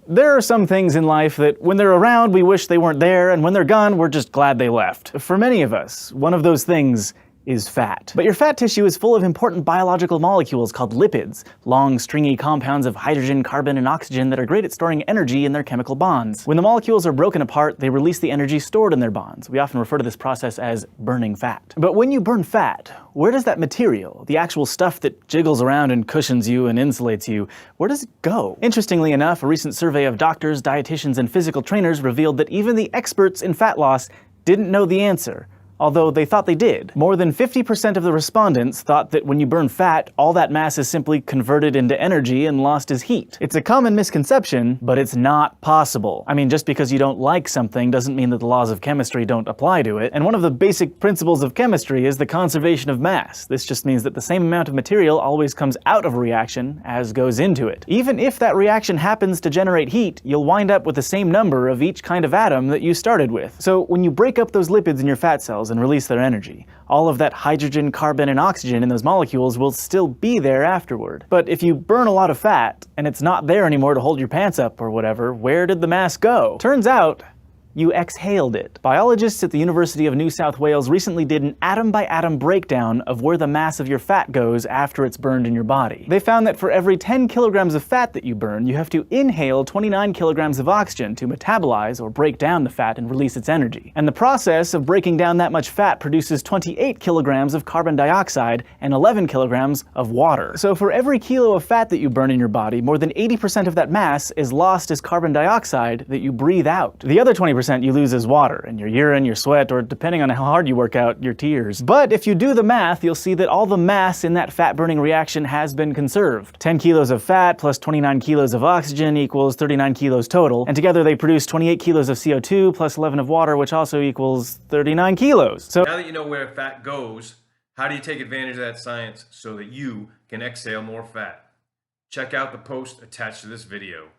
There are some things in life that when they're around we wish they weren't there, and when they're gone we're just glad they left. For many of us, one of those things is fat. But your fat tissue is full of important biological molecules called lipids, long, stringy compounds of hydrogen, carbon, and oxygen that are great at storing energy in their chemical bonds. When the molecules are broken apart, they release the energy stored in their bonds. We often refer to this process as burning fat. But when you burn fat, where does that material, the actual stuff that jiggles around and cushions you and insulates you, where does it go? Interestingly enough, a recent survey of doctors, dietitians, and physical trainers revealed that even the experts in fat loss didn't know the answer, although they thought they did. More than 50% of the respondents thought that when you burn fat, all that mass is simply converted into energy and lost as heat. It's a common misconception, but it's not possible. I mean, just because you don't like something doesn't mean that the laws of chemistry don't apply to it, and one of the basic principles of chemistry is the conservation of mass. This just means that the same amount of material always comes out of a reaction as goes into it. Even if that reaction happens to generate heat, you'll wind up with the same number of each kind of atom that you started with. So when you break up those lipids in your fat cells and release their energy, all of that hydrogen, carbon, and oxygen in those molecules will still be there afterward. But if you burn a lot of fat, and it's not there anymore to hold your pants up or whatever, where did the mass go? Turns out, you exhaled it. Biologists at the University of New South Wales recently did an atom-by-atom breakdown of where the mass of your fat goes after it's burned in your body. They found that for every 10 kilograms of fat that you burn, you have to inhale 29 kilograms of oxygen to metabolize or break down the fat and release its energy. And the process of breaking down that much fat produces 28 kilograms of carbon dioxide and 11 kilograms of water. So for every kilo of fat that you burn in your body, more than 80% of that mass is lost as carbon dioxide that you breathe out. The other 20% you lose as water, in your urine, your sweat, or depending on how hard you work out, your tears. But if you do the math, you'll see that all the mass in that fat-burning reaction has been conserved. 10 kilos of fat plus 29 kilos of oxygen equals 39 kilos total, and together they produce 28 kilos of CO2 plus 11 of water, which also equals 39 kilos. So now that you know where fat goes, how do you take advantage of that science so that you can exhale more fat? Check out the post attached to this video.